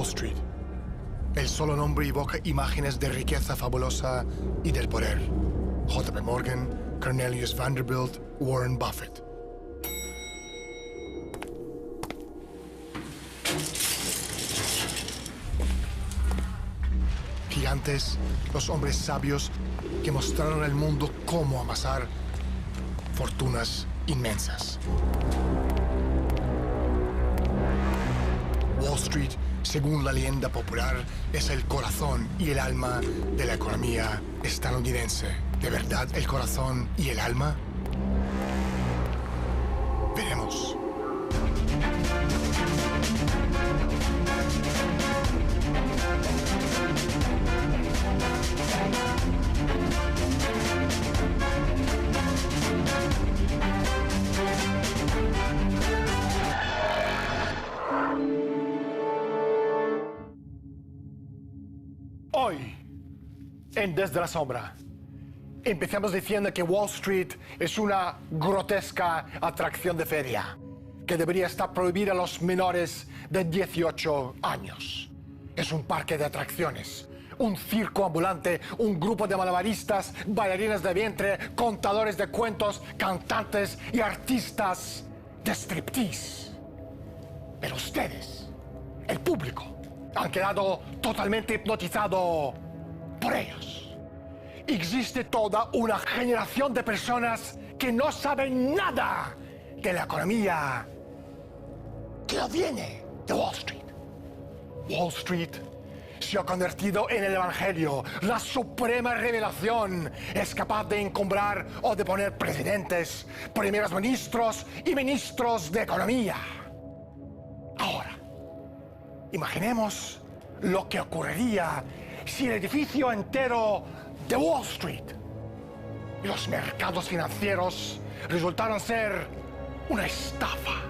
Street. El solo nombre evoca imágenes de riqueza fabulosa y del poder. J.P. Morgan, Cornelius Vanderbilt, Warren Buffett. Gigantes, los hombres sabios que mostraron al mundo cómo amasar fortunas inmensas. Wall Street, según la leyenda popular, es el corazón y el alma de la economía estadounidense. ¿De verdad el corazón y el alma? Veremos. Hoy, en Desde la Sombra, empezamos diciendo que Wall Street es una grotesca atracción de feria, que debería estar prohibida a los menores de 18 años. Es un parque de atracciones, un circo ambulante, un grupo de malabaristas, bailarinas de vientre, contadores de cuentos, cantantes y artistas de striptease. Pero ustedes, el público, han quedado totalmente hipnotizado por ellos. Existe toda una generación de personas que no saben nada de la economía que viene de Wall Street. Wall Street se ha convertido en el Evangelio, la suprema revelación. Es capaz de encumbrar o de poner presidentes, primeros ministros y ministros de economía. Ahora, imaginemos lo que ocurriría si el edificio entero de Wall Street y los mercados financieros resultaron ser una estafa,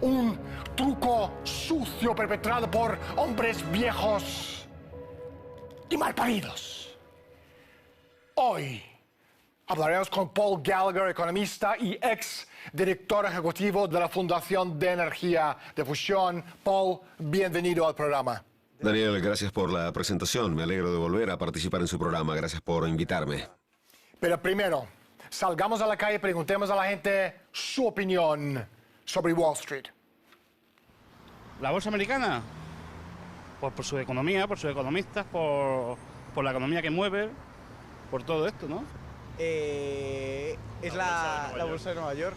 un truco sucio perpetrado por hombres viejos y malparidos. Hoy hablaremos con Paul Gallagher, economista y ex director ejecutivo de la Fundación de Energía de Fusión. Paul, bienvenido al programa. Daniel, gracias por la presentación. Me alegro de volver a participar en su programa. Gracias por invitarme. Pero primero, salgamos a la calle y preguntemos a la gente su opinión sobre Wall Street. ¿La bolsa americana? Pues por su economía, por sus economistas, por la economía que mueve, por todo esto, ¿no? Es la bolsa de Nueva York.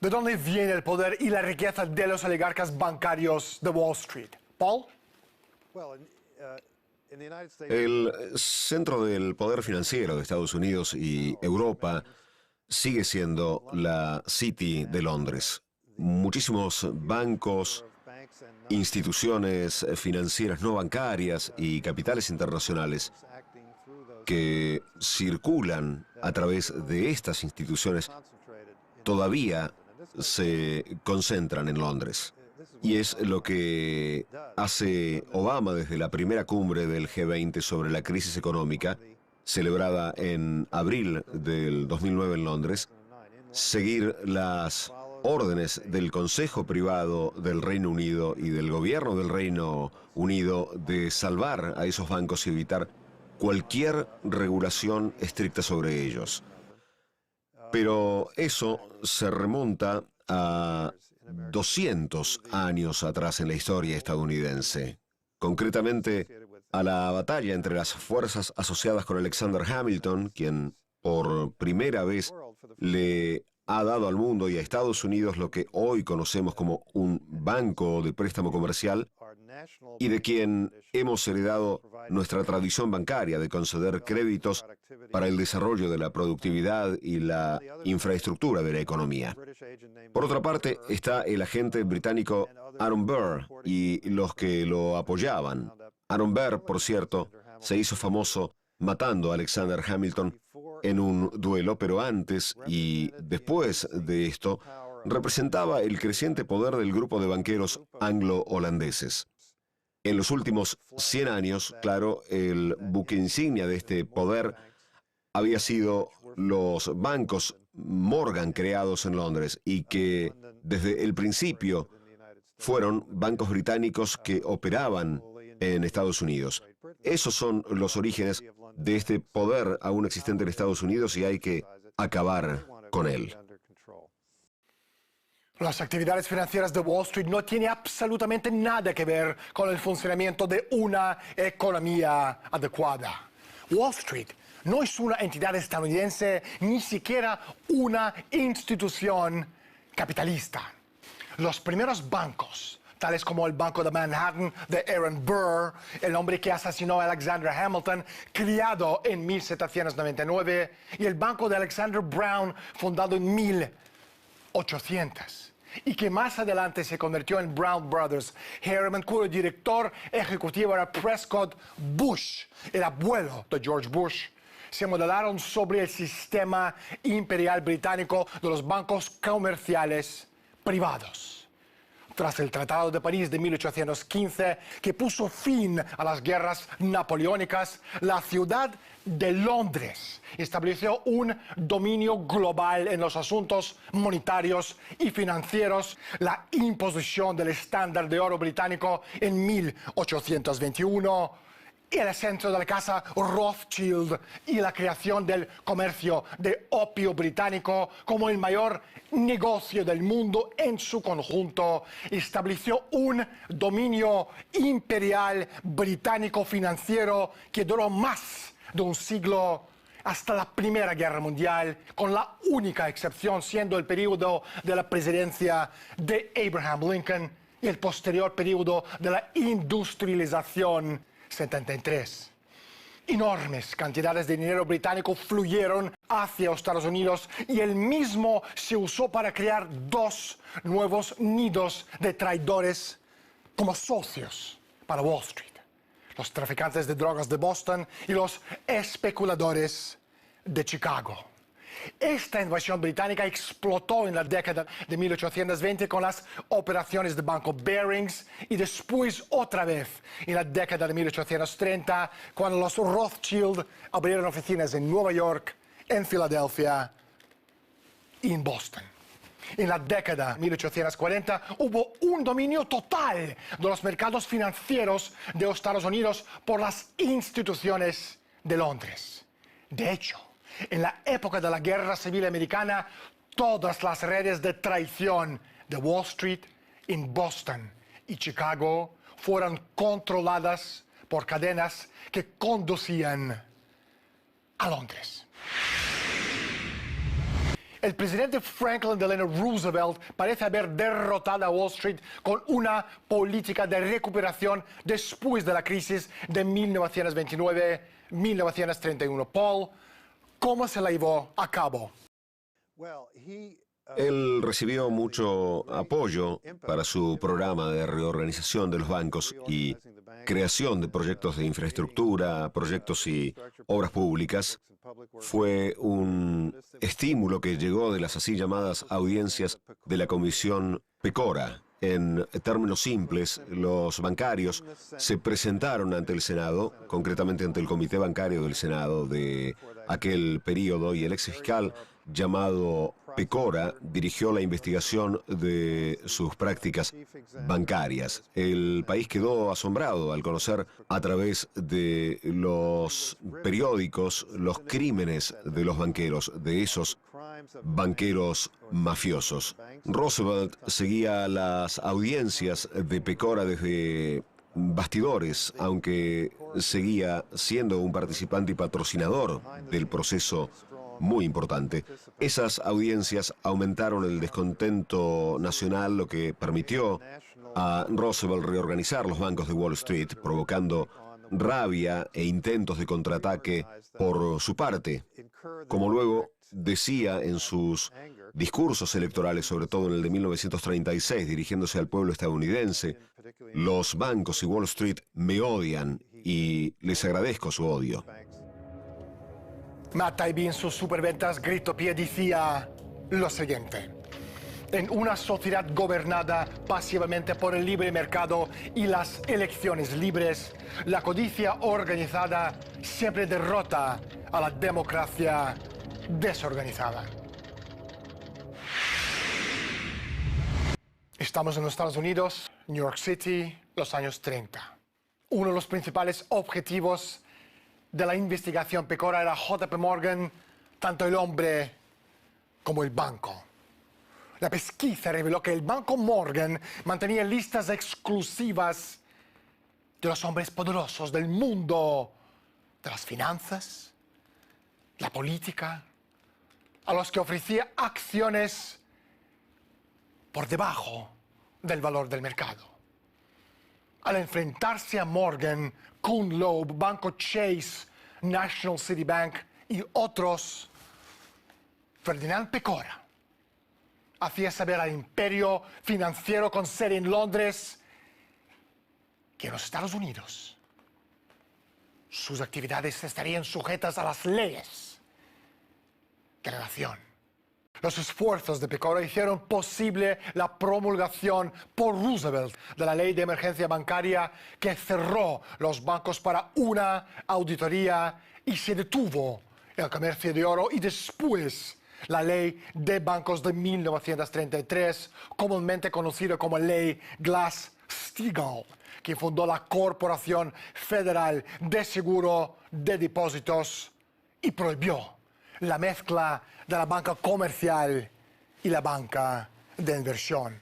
¿De dónde viene el poder y la riqueza de los oligarcas bancarios de Wall Street? Paul? El centro del poder financiero de Estados Unidos y Europa sigue siendo la City de Londres. Muchísimos bancos, instituciones financieras no bancarias y capitales internacionales que circulan a través de estas instituciones todavía se concentran en Londres. Y es lo que hace Obama desde la primera cumbre del G20 sobre la crisis económica, celebrada en abril del 2009 en Londres, seguir las órdenes del Consejo Privado del Reino Unido y del Gobierno del Reino Unido de salvar a esos bancos y evitar cualquier regulación estricta sobre ellos. Pero eso se remonta a 200 años atrás en la historia estadounidense, concretamente a la batalla entre las fuerzas asociadas con Alexander Hamilton, quien por primera vez le ha dado al mundo y a Estados Unidos lo que hoy conocemos como un banco de préstamo comercial, y de quien hemos heredado nuestra tradición bancaria de conceder créditos para el desarrollo de la productividad y la infraestructura de la economía. Por otra parte, está el agente británico Aaron Burr y los que lo apoyaban. Aaron Burr, por cierto, se hizo famoso matando a Alexander Hamilton en un duelo, pero antes y después de esto, representaba el creciente poder del grupo de banqueros anglo-holandeses. En los últimos 100 años, claro, el buque insignia de este poder había sido los bancos Morgan creados en Londres y que desde el principio fueron bancos británicos que operaban en Estados Unidos. Esos son los orígenes de este poder aún existente en Estados Unidos y hay que acabar con él. Las actividades financieras de Wall Street no tienen absolutamente nada que ver con el funcionamiento de una economía adecuada. Wall Street no es una entidad estadounidense, ni siquiera una institución capitalista. Los primeros bancos, tales como el Banco de Manhattan de Aaron Burr, el hombre que asesinó a Alexander Hamilton, criado en 1799, y el Banco de Alexander Brown, fundado en 1800. Y que más adelante se convirtió en Brown Brothers Harriman, cuyo director ejecutivo era Prescott Bush, el abuelo de George Bush, se modelaron sobre el sistema imperial británico de los bancos comerciales privados. Tras el Tratado de París de 1815, que puso fin a las guerras napoleónicas, la ciudad de Londres estableció un dominio global en los asuntos monetarios y financieros, la imposición del estándar de oro británico en 1821, el centro de la casa Rothschild y la creación del comercio de opio británico como el mayor negocio del mundo en su conjunto, estableció un dominio imperial británico financiero que duró más de un siglo hasta la Primera Guerra Mundial, con la única excepción siendo el periodo de la presidencia de Abraham Lincoln y el posterior periodo de la industrialización 73. Enormes cantidades de dinero británico fluyeron hacia Estados Unidos y el mismo se usó para crear dos nuevos nidos de traidores como socios para Wall Street: los traficantes de drogas de Boston y los especuladores de Chicago. Esta invasión británica explotó en la década de 1820 con las operaciones de Banco Barings y después otra vez en la década de 1830 cuando los Rothschild abrieron oficinas en Nueva York, en Filadelfia y en Boston. En la década de 1840 hubo un dominio total de los mercados financieros de Estados Unidos por las instituciones de Londres. De hecho, en la época de la Guerra Civil Americana, todas las redes de traición de Wall Street en Boston y Chicago fueron controladas por cadenas que conducían a Londres. El presidente Franklin Delano Roosevelt parece haber derrotado a Wall Street con una política de recuperación después de la crisis de 1929-1931. Paul, ¿cómo se la llevó a cabo? Él recibió mucho apoyo para su programa de reorganización de los bancos y creación de proyectos de infraestructura, proyectos y obras públicas. Fue un estímulo que llegó de las así llamadas audiencias de la Comisión Pecora. En términos simples, los bancarios se presentaron ante el Senado, concretamente ante el Comité Bancario del Senado de aquel periodo, y el ex fiscal llamado Pecora dirigió la investigación de sus prácticas bancarias. El país quedó asombrado al conocer a través de los periódicos los crímenes de los banqueros, de esos banqueros mafiosos. Roosevelt seguía las audiencias de Pecora desde bastidores, aunque seguía siendo un participante y patrocinador del proceso muy importante. Esas audiencias aumentaron el descontento nacional, lo que permitió a Roosevelt reorganizar los bancos de Wall Street, provocando rabia e intentos de contraataque por su parte. Como luego decía en sus discursos electorales, sobre todo en el de 1936, dirigiéndose al pueblo estadounidense: los bancos y Wall Street me odian y les agradezco su odio. Matt Taibbi en sus superventas Grito Pie decía lo siguiente: en una sociedad gobernada pasivamente por el libre mercado y las elecciones libres, la codicia organizada siempre derrota a la democracia desorganizada. Estamos en los Estados Unidos. New York City, los años 30. Uno de los principales objetivos de la investigación Pecora era JP Morgan, tanto el hombre como el banco. La pesquisa reveló que el Banco Morgan mantenía listas exclusivas de los hombres poderosos del mundo de las finanzas, la política, a los que ofrecía acciones por debajo del valor del mercado. Al enfrentarse a Morgan, Kuhn Loeb, Banco Chase, National City Bank y otros, Ferdinand Pecora hacía saber al imperio financiero con sede en Londres que en los Estados Unidos sus actividades estarían sujetas a las leyes de la nación. Los esfuerzos de Pecora hicieron posible la promulgación por Roosevelt de la ley de emergencia bancaria que cerró los bancos para una auditoría y se detuvo el comercio de oro, y después la ley de bancos de 1933, comúnmente conocida como ley Glass-Steagall, que fundó la Corporación Federal de Seguro de Depósitos y prohibió la mezcla de la banca comercial y la banca de inversión.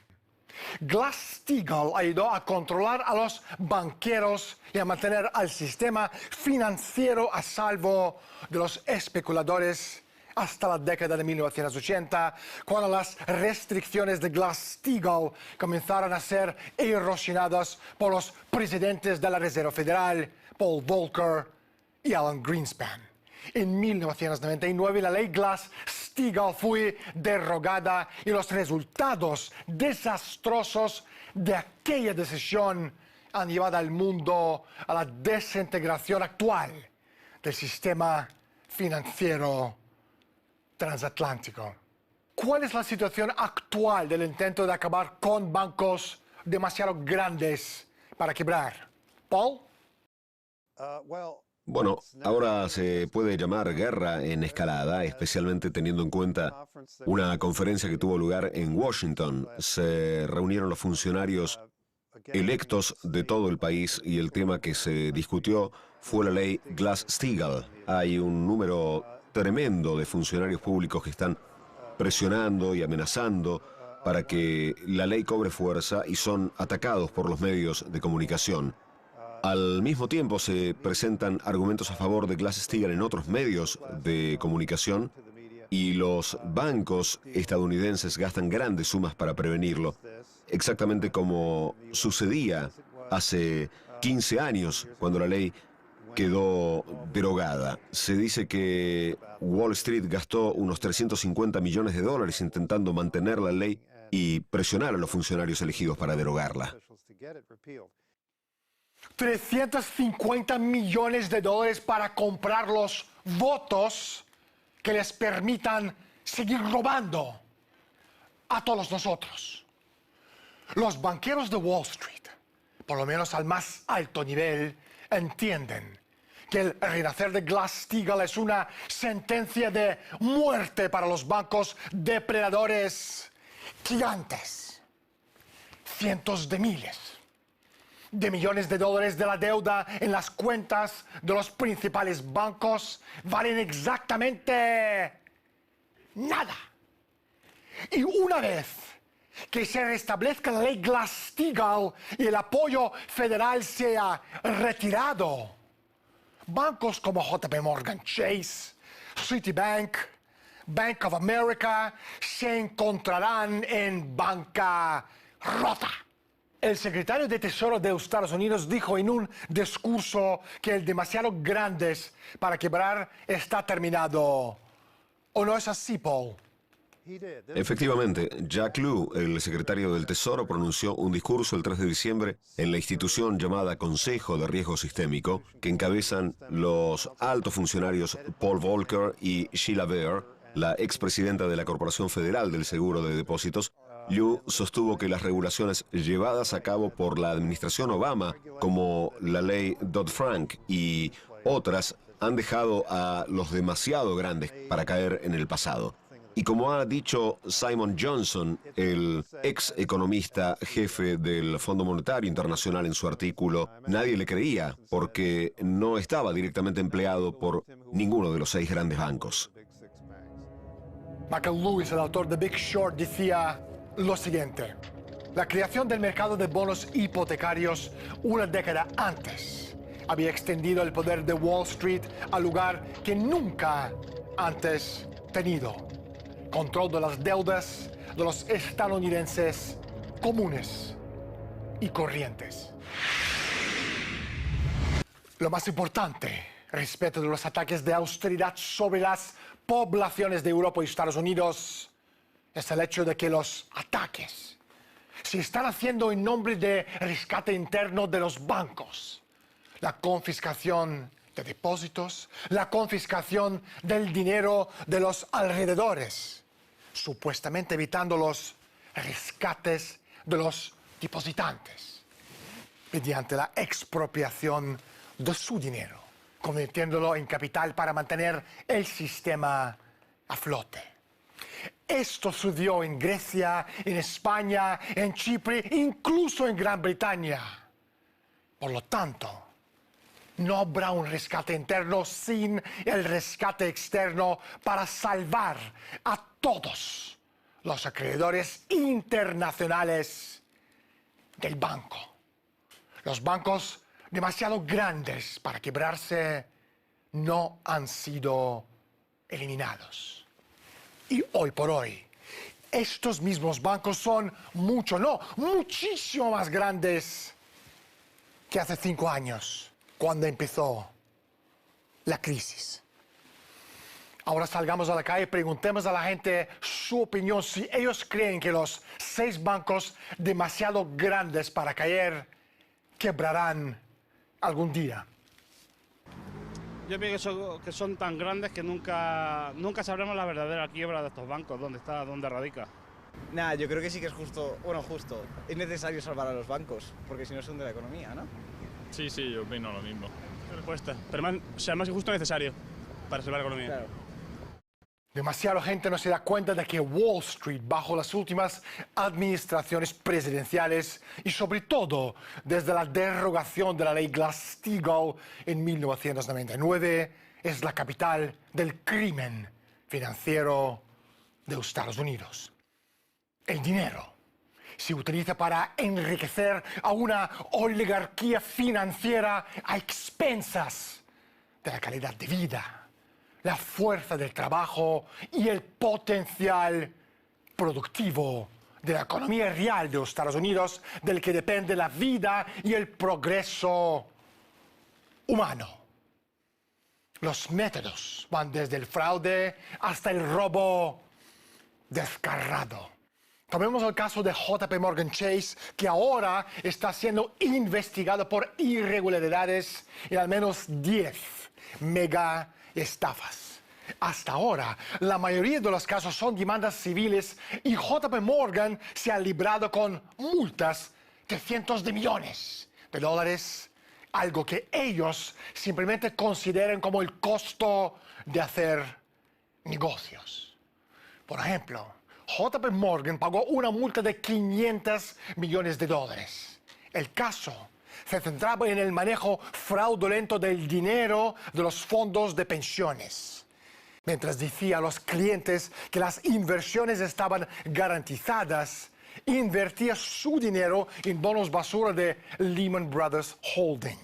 Glass-Steagall ayudó a controlar a los banqueros y a mantener al sistema financiero a salvo de los especuladores hasta la década de 1980, cuando las restricciones de Glass-Steagall comenzaron a ser erosionadas por los presidentes de la Reserva Federal, Paul Volcker y Alan Greenspan. En 1999 la ley Glass-Steagall fue derogada y los resultados desastrosos de aquella decisión han llevado al mundo a la desintegración actual del sistema financiero transatlántico. ¿Cuál es la situación actual del intento de acabar con bancos demasiado grandes para quebrar? Paul? Bueno, ahora se puede llamar guerra en escalada, especialmente teniendo en cuenta una conferencia que tuvo lugar en Washington. Se reunieron los funcionarios electos de todo el país y el tema que se discutió fue la ley Glass-Steagall. Hay un número tremendo de funcionarios públicos que están presionando y amenazando para que la ley cobre fuerza y son atacados por los medios de comunicación. Al mismo tiempo se presentan argumentos a favor de Glass-Steagall en otros medios de comunicación y los bancos estadounidenses gastan grandes sumas para prevenirlo, exactamente como sucedía hace 15 años cuando la ley quedó derogada. Se dice que Wall Street gastó unos 350 millones de dólares intentando mantener la ley y presionar a los funcionarios elegidos para derogarla. 350 millones de dólares para comprar los votos que les permitan seguir robando a todos nosotros. Los banqueros de Wall Street, por lo menos al más alto nivel, entienden que el renacer de Glass-Steagall es una sentencia de muerte para los bancos depredadores gigantes. Cientos de miles de millones de dólares de la deuda en las cuentas de los principales bancos valen exactamente nada. Y una vez que se restablezca la ley Glass-Steagall y el apoyo federal sea retirado, bancos como JP Morgan Chase, Citibank, Bank of America se encontrarán en bancarrota. El secretario de Tesoro de Estados Unidos dijo en un discurso que el demasiado grandes para quebrar está terminado. ¿O no es así, Paul? Efectivamente, Jack Lew, el secretario del Tesoro, pronunció un discurso el 3 de diciembre en la institución llamada Consejo de Riesgo Sistémico, que encabezan los altos funcionarios Paul Volcker y Sheila Bair, la expresidenta de la Corporación Federal del Seguro de Depósitos. Lew sostuvo que las regulaciones llevadas a cabo por la administración Obama, como la ley Dodd-Frank y otras, han dejado a los demasiado grandes para caer en el pasado. Y como ha dicho Simon Johnson, el ex economista jefe del Fondo Monetario Internacional en su artículo, nadie le creía porque no estaba directamente empleado por ninguno de los 6 grandes bancos. Michael Lewis, el autor de Big Short, decía lo siguiente: la creación del mercado de bonos hipotecarios una década antes había extendido el poder de Wall Street al lugar que nunca antes tenido. Control de las deudas de los estadounidenses comunes y corrientes. Lo más importante respecto de los ataques de austeridad sobre las poblaciones de Europa y Estados Unidos es el hecho de que los ataques se están haciendo en nombre de rescate interno de los bancos, la confiscación de depósitos, la confiscación del dinero de los alrededores, supuestamente evitando los rescates de los depositantes, mediante la expropiación de su dinero, convirtiéndolo en capital para mantener el sistema a flote. Esto sucedió en Grecia, en España, en Chipre, incluso en Gran Bretaña. Por lo tanto, no habrá un rescate interno sin el rescate externo para salvar a todos los acreedores internacionales del banco. Los bancos demasiado grandes para quebrarse no han sido eliminados. Y hoy por hoy, estos mismos bancos son muchísimo más grandes que hace 5 años, cuando empezó la crisis. Ahora salgamos a la calle y preguntemos a la gente su opinión, si ellos creen que los 6 bancos demasiado grandes para caer quebrarán algún día. Yo pienso que son tan grandes que nunca sabremos la verdadera quiebra de estos bancos, dónde radica. Nah, yo creo que sí que es justo. Es necesario salvar a los bancos, porque si no se hunde la economía, ¿no? Sí, yo opino lo mismo. Respuesta. Pero más que justo necesario para salvar la economía. Claro. Demasiada gente no se da cuenta de que Wall Street, bajo las últimas administraciones presidenciales y sobre todo desde la derogación de la ley Glass-Steagall en 1999, es la capital del crimen financiero de los Estados Unidos. El dinero se utiliza para enriquecer a una oligarquía financiera a expensas de la calidad de vida, la fuerza del trabajo y el potencial productivo de la economía real de los Estados Unidos, del que depende la vida y el progreso humano. Los métodos van desde el fraude hasta el robo descarado. Tomemos el caso de JP Morgan Chase, que ahora está siendo investigado por irregularidades en al menos 10 mega estafas. Hasta ahora, la mayoría de los casos son demandas civiles y JP Morgan se ha librado con multas de cientos de millones de dólares, algo que ellos simplemente consideran como el costo de hacer negocios. Por ejemplo, JP Morgan pagó una multa de 500 millones de dólares. El caso se centraba en el manejo fraudulento del dinero de los fondos de pensiones. Mientras decía a los clientes que las inversiones estaban garantizadas, invertía su dinero en bonos basura de Lehman Brothers Holding.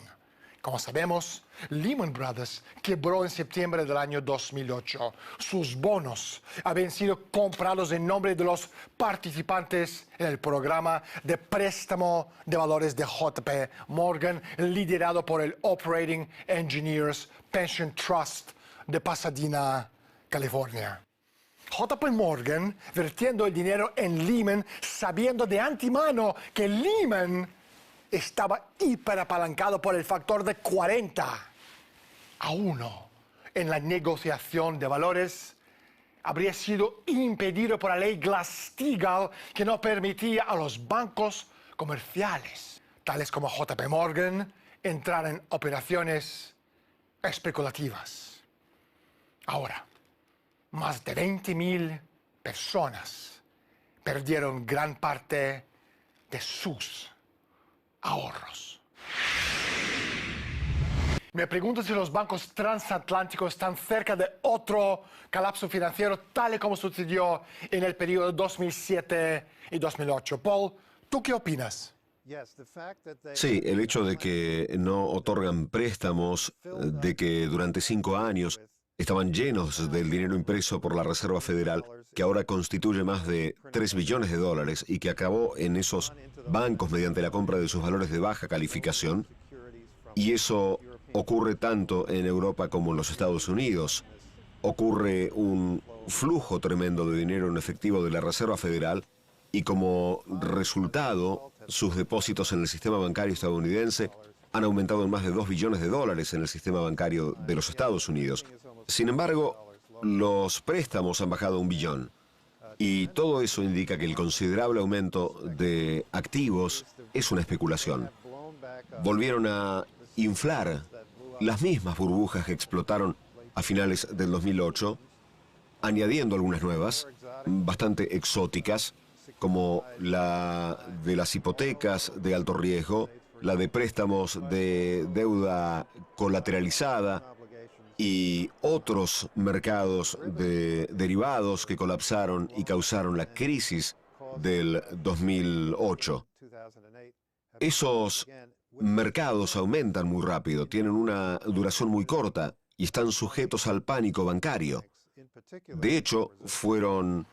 Como sabemos, Lehman Brothers quebró en septiembre del año 2008. Sus bonos habían sido comprados en nombre de los participantes en el programa de préstamo de valores de JP Morgan, liderado por el Operating Engineers Pension Trust de Pasadena, California. JP Morgan, vertiendo el dinero en Lehman, sabiendo de antemano que Lehman estaba hiperapalancado por el factor de 40-1 en la negociación de valores, habría sido impedido por la ley Glass-Steagall, que no permitía a los bancos comerciales, tales como JP Morgan, entrar en operaciones especulativas. Ahora, más de 20.000 personas perdieron gran parte de sus ahorros. Me pregunto si los bancos transatlánticos están cerca de otro colapso financiero, tal y como sucedió en el periodo 2007 y 2008. Paul, ¿tú qué opinas? Sí, el hecho de que no otorgan préstamos, de que durante 5 años estaban llenos del dinero impreso por la Reserva Federal, que ahora constituye más de 3 billones de dólares y que acabó en esos bancos mediante la compra de sus valores de baja calificación. Y eso ocurre tanto en Europa como en los Estados Unidos. Ocurre un flujo tremendo de dinero en efectivo de la Reserva Federal y como resultado, sus depósitos en el sistema bancario estadounidense han aumentado en más de 2 billones de dólares en el sistema bancario de los Estados Unidos. Sin embargo, los préstamos han bajado a 1 billón. Y todo eso indica que el considerable aumento de activos es una especulación. Volvieron a inflar las mismas burbujas que explotaron a finales del 2008, añadiendo algunas nuevas, bastante exóticas, como la de las hipotecas de alto riesgo, la de préstamos de deuda colateralizada y otros mercados de derivados que colapsaron y causaron la crisis del 2008. Esos mercados aumentan muy rápido, tienen una duración muy corta y están sujetos al pánico bancario. De hecho, fueron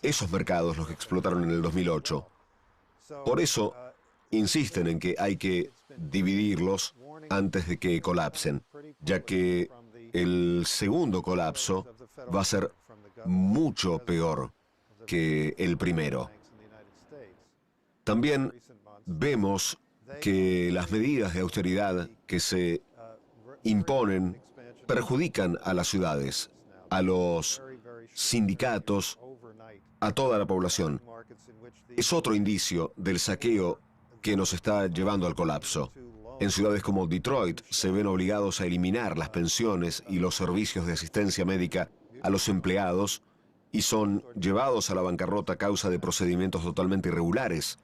esos mercados los que explotaron en el 2008. Por eso, insisten en que hay que dividirlos antes de que colapsen, ya que el segundo colapso va a ser mucho peor que el primero. También vemos que las medidas de austeridad que se imponen perjudican a las ciudades, a los sindicatos, a toda la población. Es otro indicio del saqueo que nos está llevando al colapso. En ciudades como Detroit se ven obligados a eliminar las pensiones y los servicios de asistencia médica a los empleados y son llevados a la bancarrota a causa de procedimientos totalmente irregulares.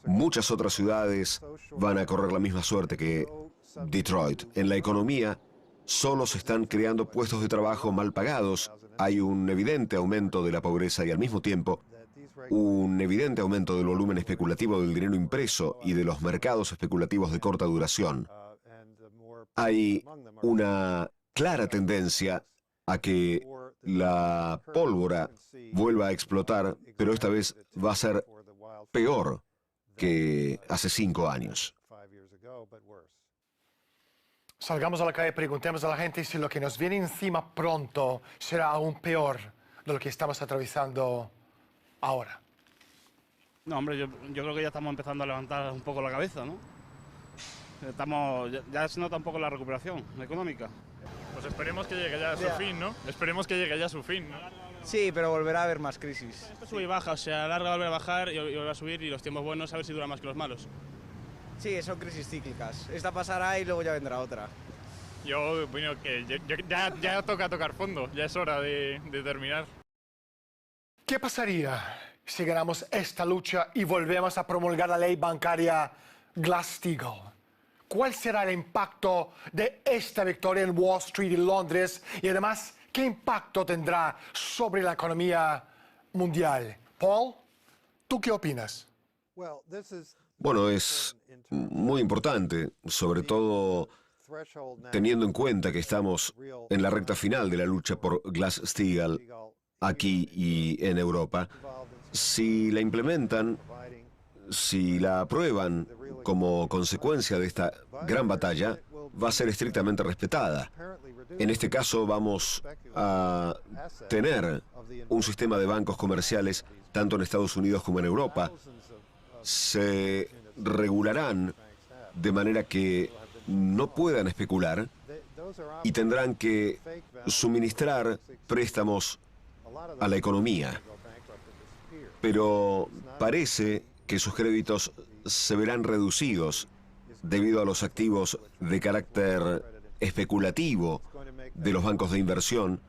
Muchas otras ciudades van a correr la misma suerte que Detroit. En la economía solo se están creando puestos de trabajo mal pagados. Hay un evidente aumento de la pobreza y al mismo tiempo un evidente aumento del volumen especulativo del dinero impreso y de los mercados especulativos de corta duración. Hay una clara tendencia a que la pólvora vuelva a explotar, pero esta vez va a ser peor que hace 5 años. Salgamos a la calle y preguntemos a la gente si lo que nos viene encima pronto será aún peor de lo que estamos atravesando ahora. No, hombre, yo creo que ya estamos empezando a levantar un poco la cabeza, ¿no? Ya se nota un poco la recuperación económica. Pues esperemos que llegue ya a su fin, ¿no? Esperemos que llegue ya a su fin, ¿no? Sí, pero volverá a haber más crisis. Esto sube y baja, o sea, larga volver a bajar y volver a subir y los tiempos buenos a ver si duran más que los malos. Sí, son crisis cíclicas. Esta pasará y luego ya vendrá otra. Yo opino que ya toca tocar fondo, ya es hora de terminar. ¿Qué pasaría si ganamos esta lucha y volvemos a promulgar la ley bancaria Glass-Steagall? ¿Cuál será el impacto de esta victoria en Wall Street y Londres? Y además, ¿qué impacto tendrá sobre la economía mundial? Paul, ¿tú qué opinas? Bueno, es muy importante, sobre todo teniendo en cuenta que estamos en la recta final de la lucha por Glass-Steagall aquí y en Europa. Si la implementan, si la aprueban como consecuencia de esta gran batalla, va a ser estrictamente respetada. En este caso vamos a tener un sistema de bancos comerciales tanto en Estados Unidos como en Europa. Se regularán de manera que no puedan especular y tendrán que suministrar préstamos a la economía. Pero parece que sus créditos se verán reducidos debido a los activos de carácter especulativo de los bancos de inversión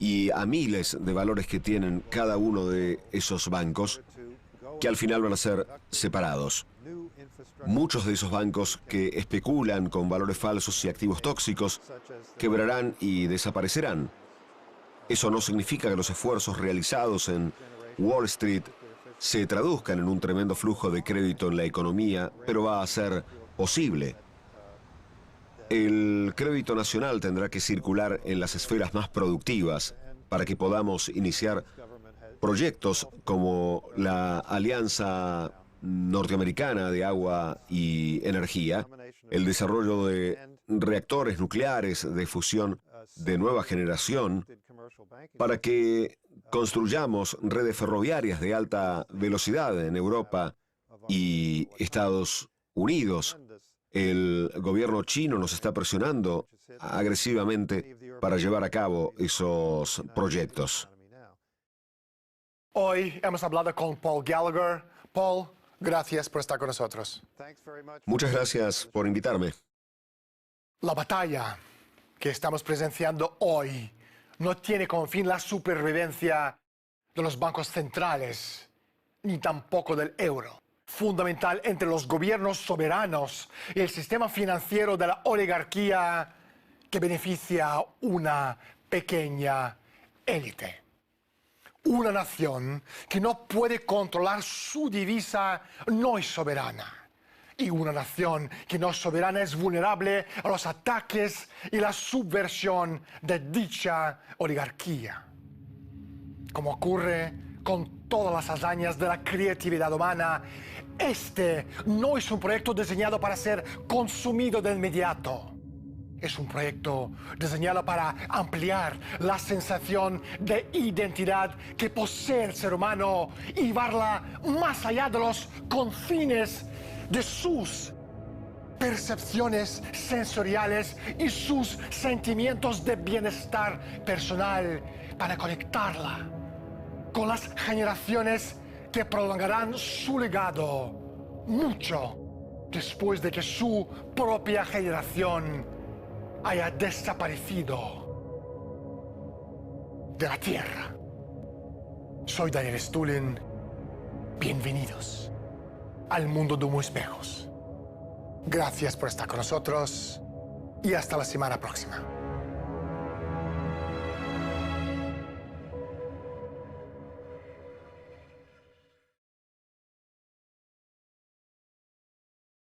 y a miles de valores que tienen cada uno de esos bancos, que al final van a ser separados. Muchos de esos bancos que especulan con valores falsos y activos tóxicos quebrarán y desaparecerán. Eso no significa que los esfuerzos realizados en Wall Street se traduzcan en un tremendo flujo de crédito en la economía, pero va a ser posible. El crédito nacional tendrá que circular en las esferas más productivas para que podamos iniciar proyectos como la Alianza Norteamericana de Agua y Energía, el desarrollo de reactores nucleares de fusión de nueva generación, para que construyamos redes ferroviarias de alta velocidad en Europa y Estados Unidos. El gobierno chino nos está presionando agresivamente para llevar a cabo esos proyectos. Hoy hemos hablado con Paul Gallagher. Paul, gracias por estar con nosotros. Muchas gracias por invitarme. La batalla que estamos presenciando hoy no tiene como fin la supervivencia de los bancos centrales, ni tampoco del euro. Fundamental entre los gobiernos soberanos y el sistema financiero de la oligarquía que beneficia a una pequeña élite. Una nación que no puede controlar su divisa no es soberana. Y una nación que no es soberana es vulnerable a los ataques y la subversión de dicha oligarquía. Como ocurre con todas las hazañas de la creatividad humana, este no es un proyecto diseñado para ser consumido de inmediato. Es un proyecto diseñado para ampliar la sensación de identidad que posee el ser humano y llevarla más allá de los confines de sus percepciones sensoriales y sus sentimientos de bienestar personal, para conectarla con las generaciones que prolongarán su legado mucho después de que su propia generación haya desaparecido de la Tierra. Soy Daniel Stulin. Bienvenidos al mundo de Humo Espejos. Gracias por estar con nosotros y hasta la semana próxima.